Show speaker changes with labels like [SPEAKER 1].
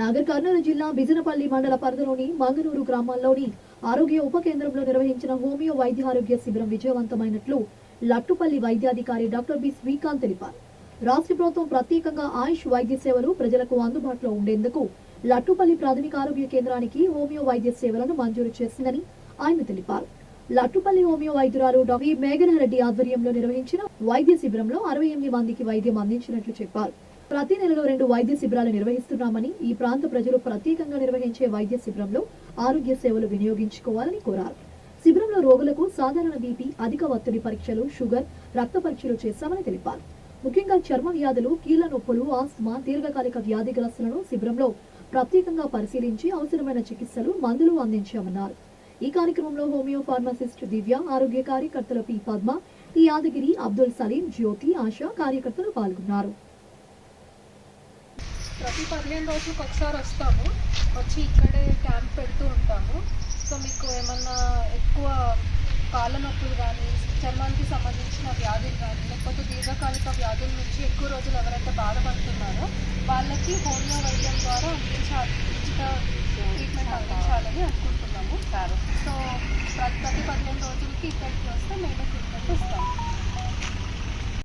[SPEAKER 1] నాగర్ కర్నూలు జిల్లా బిజినపల్లి మండల పరిధిలోని మంగనూరు గ్రామాల్లోని ఆరోగ్య ఉప కేంద్రంలో నిర్వహించిన హోమియో వైద్య ఆరోగ్య శిబిరం విజయవంతమైనట్లు లట్టుపల్లి వైద్యాధికారి డాక్టర్ బి శ్రీకాంత్ తెలిపారు. రాష్ట్ర ప్రభుత్వం ప్రత్యేకంగా ఆయుష్ వైద్య సేవలు ప్రజలకు అందుబాటులో ఉండేందుకు లట్టుపల్లి ప్రాథమిక ఆరోగ్య కేంద్రానికి హోమియో వైద్య సేవలను మంజూరు చేసిందని ఆయన తెలిపారు. లట్టుపల్లి హోమియో వైద్యురాలు డాక్టర్ మేఘనారెడ్డి ఆధ్వర్యంలో నిర్వహించిన వైద్య శిబిరంలో 68 మందికి వైద్యం అందించినట్లు చెప్పారు. ప్రతి నెలలో 2 వైద్య శిబిరాలు నిర్వహిస్తున్నామని, ఈ ప్రాంత ప్రజలు ప్రత్యేకంగా నిర్వహించే వైద్య శిబిరంలో ఆరోగ్య సేవలు వినియోగించుకోవాలని కోరారు. శిబిరంలో రోగులకు సాధారణ బీపీ, అధిక ఒత్తిడి పరీక్షలు, షుగర్, రక్త పరీక్షలు చేశామని తెలిపారు. ముఖ్యంగా చర్మ వ్యాధులు, కీళ్ల నొప్పులు, ఆస్తమా, దీర్ఘకాలిక వ్యాధిగ్రస్తులను శిబిరంలో ప్రత్యేకంగా పరిశీలించి అవసరమైన చికిత్సలు, మందులు అందించామన్నారు. ఈ కార్యక్రమంలో హోమియో ఫార్మసిస్ట్ దివ్య, ఆరోగ్య కార్యకర్తలు పి పద్మ, టి యాదగిరి, అబ్దుల్ సలీం, జ్యోతి, ఆశా కార్యకర్తలు పాల్గొన్నారు.
[SPEAKER 2] ప్రతి 15 రోజులకు ఒకసారి వస్తాము. వచ్చి ఇక్కడే క్యాంప్ పెడుతూ ఉంటాము. సో మీకు ఏమన్నా ఎక్కువ కాళ్ళ నొప్పులు కానీ, చర్మానికి సంబంధించిన వ్యాధులు కానీ, లేకపోతే దీర్ఘకాలిక వ్యాధుల నుంచి ఎక్కువ రోజులు ఎవరైతే బాధపడుతున్నారో వాళ్ళకి హోమియో వైద్యం ద్వారా ఉచిత ట్రీట్మెంట్ అందించాలని అనుకుంటున్నాము. సో ప్రతి 15 రోజులకి ఇక్కడికి వస్తే మేము ట్రీట్మెంట్ ఇస్తాము.